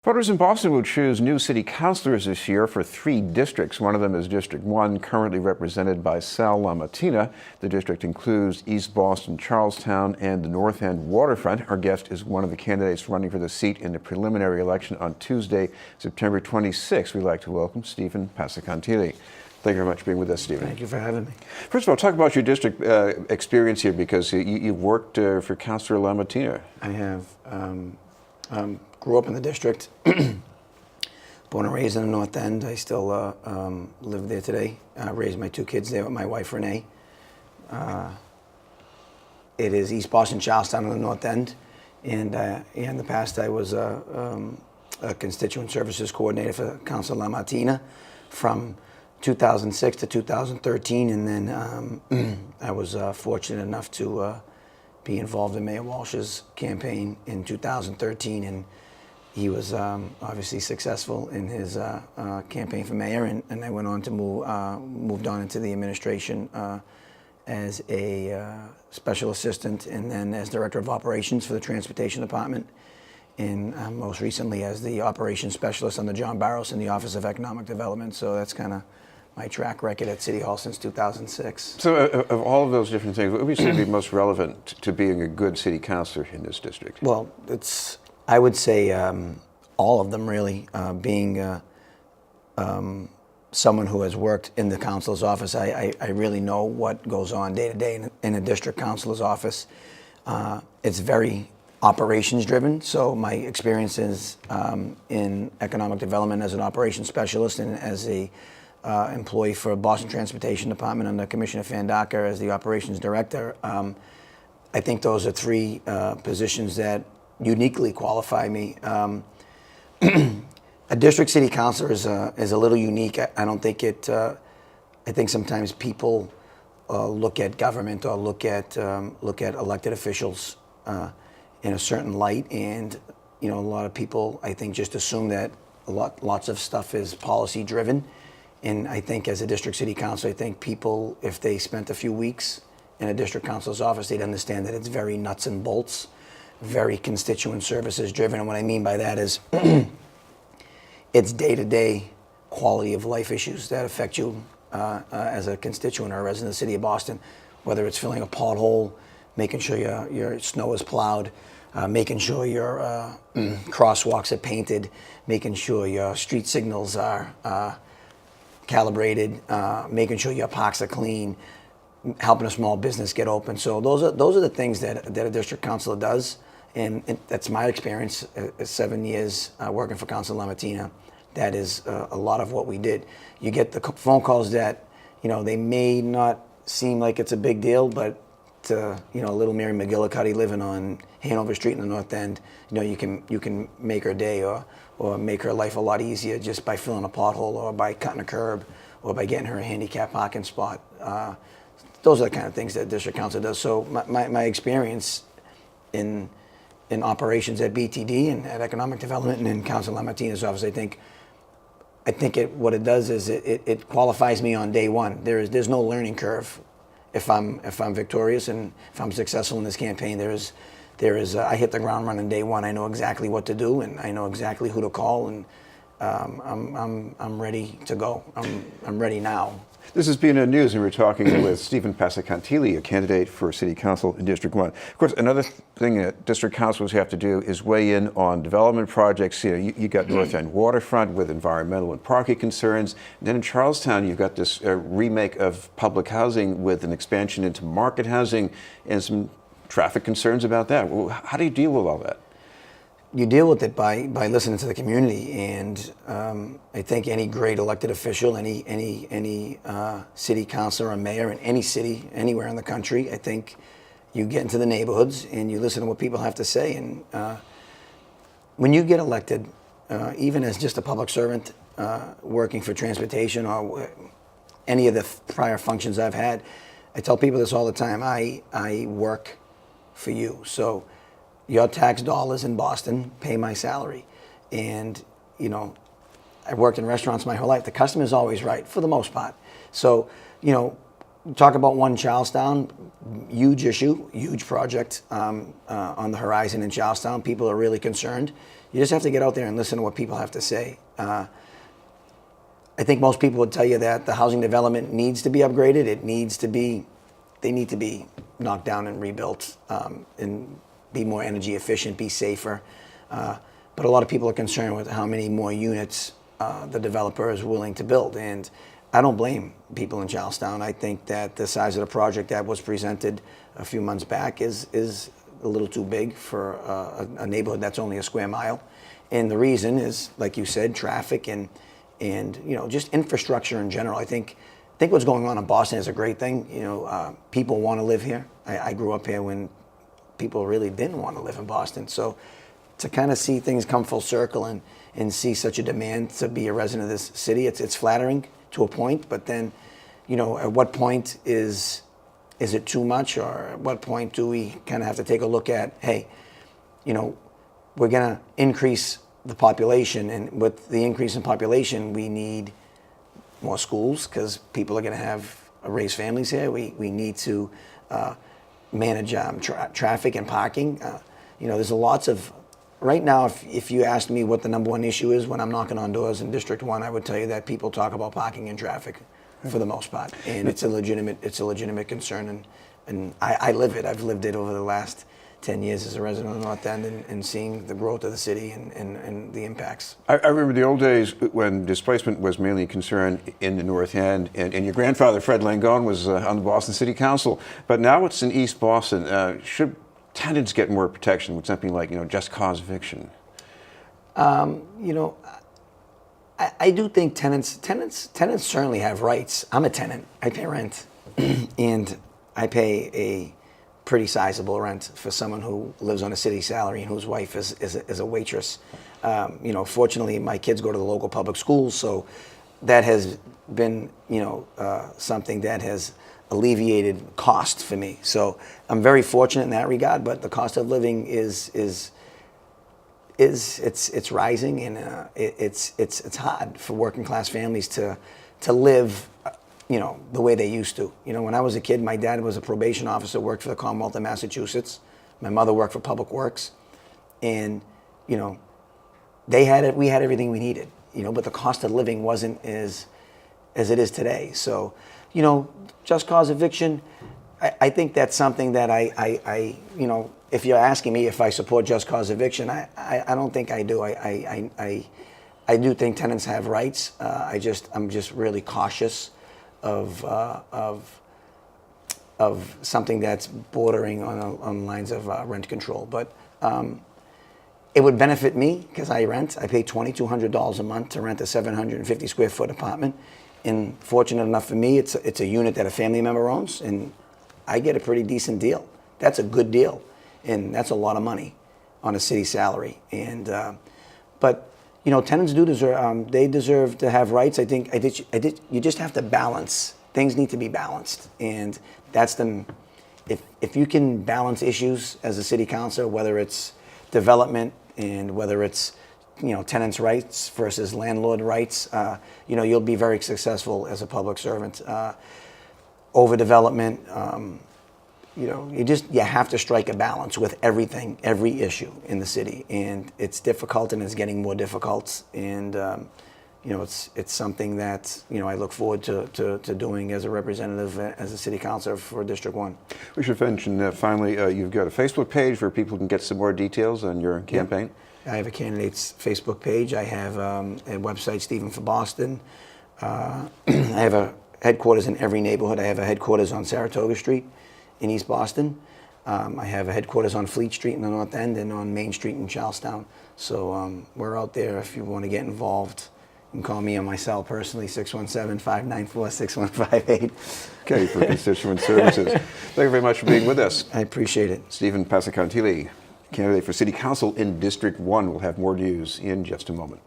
Voters in Boston will choose new city councilors this year for 3 districts. One of them is District 1, currently represented by Sal LaMattina. The district includes East Boston, Charlestown, and the North End waterfront. Our guest is one of the candidates running for the seat in the preliminary election on Tuesday, September 26th. We'd like to welcome Stephen Passacantilli. Thank you very much for being with us, Stephen. Thank you for having me. First of all, talk about your district experience here, because you've worked for Councilor LaMattina. I have. Grew up in the district, born and raised in the North End. I still live there today. Raised my 2 kids there with my wife, Renee. It is East Boston, Charlestown in the North End. And in the past, I was a constituent services coordinator for Councilor LaMattina from 2006 to 2013. And then I was fortunate enough to be involved in Mayor Walsh's campaign in 2013. And he was obviously successful in his campaign for mayor, and I went on to moved on into the administration as a special assistant, and then as director of operations for the transportation department, and most recently as the operations specialist under John Barros in the Office of Economic Development. So that's kind of my track record at City Hall since 2006. So of all of those different things, what would you say would be most relevant to being a good city councilor in this district? Well, I would say all of them, really. Being someone who has worked in the council's office, I really know what goes on day to day in a district councilor's office. It's very operations driven, so my experiences in economic development as an operations specialist and as a employee for Boston Transportation Department under Commissioner Fandacker as the operations director, I think those are 3 positions that uniquely qualify me. A district city councilor is a little unique. I don't think it. I think sometimes people look at government or look at elected officials in a certain light, and a lot of people, I think, just assume that lots of stuff is policy driven. And I think as a district city councilor, I think people, if they spent a few weeks in a district councilor's office, they'd understand that it's very nuts and bolts, very constituent services driven. And what I mean by that is it's day-to-day quality of life issues that affect you as a constituent or a resident of the city of Boston, whether it's filling a pothole, making sure your snow is plowed, making sure your crosswalks are painted, making sure your street signals are calibrated, making sure your parks are clean, helping a small business get open. So those are the things that a district councilor does. And that's my experience, 7 years working for Councilor LaMattina. That is a lot of what we did. You get the phone calls that, they may not seem like it's a big deal, but to, little Mary McGillicuddy living on Hanover Street in the North End, you can make her day or make her life a lot easier just by filling a pothole or by cutting a curb or by getting her a handicap parking spot. Those are the kind of things that district council does. So my experience in operations at BTD and at economic development and in Councilor LaMattina's office, I think what it does is it qualifies me on day one. There's no learning curve if I'm victorious and if I'm successful in this campaign. I hit the ground running day one. I know exactly what to do and I know exactly who to call, and I'm ready to go. I'm ready now. This is BNN News, and we're talking with Stephen Passacantilli, a candidate for City Council in District 1. Of course, another thing that district councils have to do is weigh in on development projects. You got North End waterfront with environmental and parking concerns. And then in Charlestown, you've got this remake of public housing with an expansion into market housing and some traffic concerns about that. Well, how do you deal with all that? You deal with it by listening to the community, and I think any great elected official, any city councilor or mayor in any city anywhere in the country, I think you get into the neighborhoods and you listen to what people have to say. And when you get elected, even as just a public servant working for transportation or any of the prior functions I've had, I tell people this all the time. I work for you. So your tax dollars in Boston pay my salary. And, I've worked in restaurants my whole life. The customer's always right, for the most part. So, talk about One Charlestown, huge issue, huge project on the horizon in Charlestown. People are really concerned. You just have to get out there and listen to what people have to say. I think most people would tell you that the housing development needs to be upgraded. They need to be knocked down and rebuilt, and be more energy efficient, be safer. But a lot of people are concerned with how many more units the developer is willing to build. And I don't blame people in Charlestown. I think that the size of the project that was presented a few months back is a little too big for a neighborhood that's only a square mile. And the reason is, like you said, traffic and just infrastructure in general. I think what's going on in Boston is a great thing. People want to live here. I grew up here when people really didn't want to live in Boston. So to kind of see things come full circle and see such a demand to be a resident of this city, it's flattering to a point. But then, at what point is it too much, or at what point do we kind of have to take a look at, hey, we're going to increase the population, and with the increase in population, we need more schools because people are going to raise families here. We need to manage traffic and parking. There's lots of, right now, if you asked me what the number one issue is when I'm knocking on doors in District 1, I would tell you that people talk about parking and traffic for the most part. And it's a legitimate concern, and I live it. I've lived it over the last 10 years as a resident of the North End, and seeing the growth of the city and the impacts. I remember the old days when displacement was mainly a concern in the North End, and your grandfather, Fred Langone, was on the Boston City Council, but now it's in East Boston. Should tenants get more protection with something like, just cause eviction? I do think tenants certainly have rights. I'm a tenant. I pay rent, and I pay a pretty sizable rent for someone who lives on a city salary and whose wife is a waitress. Fortunately, my kids go to the local public schools, so that has been something that has alleviated cost for me. So I'm very fortunate in that regard. But the cost of living is rising, and it's hard for working class families to live the way they used to. When I was a kid, my dad was a probation officer, worked for the Commonwealth of Massachusetts. My mother worked for Public Works, and we had everything we needed. But the cost of living wasn't as it is today. So, just cause eviction, I think that's something that I if you're asking me if I support just cause eviction, I don't think I do. I do think tenants have rights. I'm just really cautious of something that's bordering on lines of rent control. But it would benefit me because I rent. I pay $2,200 a month to rent a 750 square foot apartment. And fortunate enough for me, it's a unit that a family member owns, and I get a pretty decent deal. That's a good deal, and that's a lot of money on a city salary. And but tenants do deserve. They deserve to have rights. I think you just have to balance. Things need to be balanced, and that's them. If you can balance issues as a city councilor, whether it's development and whether it's tenants' rights versus landlord rights, you'll be very successful as a public servant. Overdevelopment, you have to strike a balance with everything, every issue in the city, and it's difficult, and it's getting more difficult, and it's something that I look forward to doing as a representative, as a city councilor for District 1. We should mention finally, you've got a Facebook page where people can get some more details on your campaign. Yep. I have a candidate's Facebook page. I have a website, Stephen for Boston. I have a headquarters in every neighborhood. I have a headquarters on Saratoga Street in East Boston. I have a headquarters on Fleet Street in the North End and on Main Street in Charlestown. So we're out there if you want to get involved. You can call me on my cell personally, 617-594-6158. Okay, for constituent services. Thank you very much for being with us. I appreciate it. Stephen Passacantilli, candidate for City Council in District 1. We'll have more news in just a moment.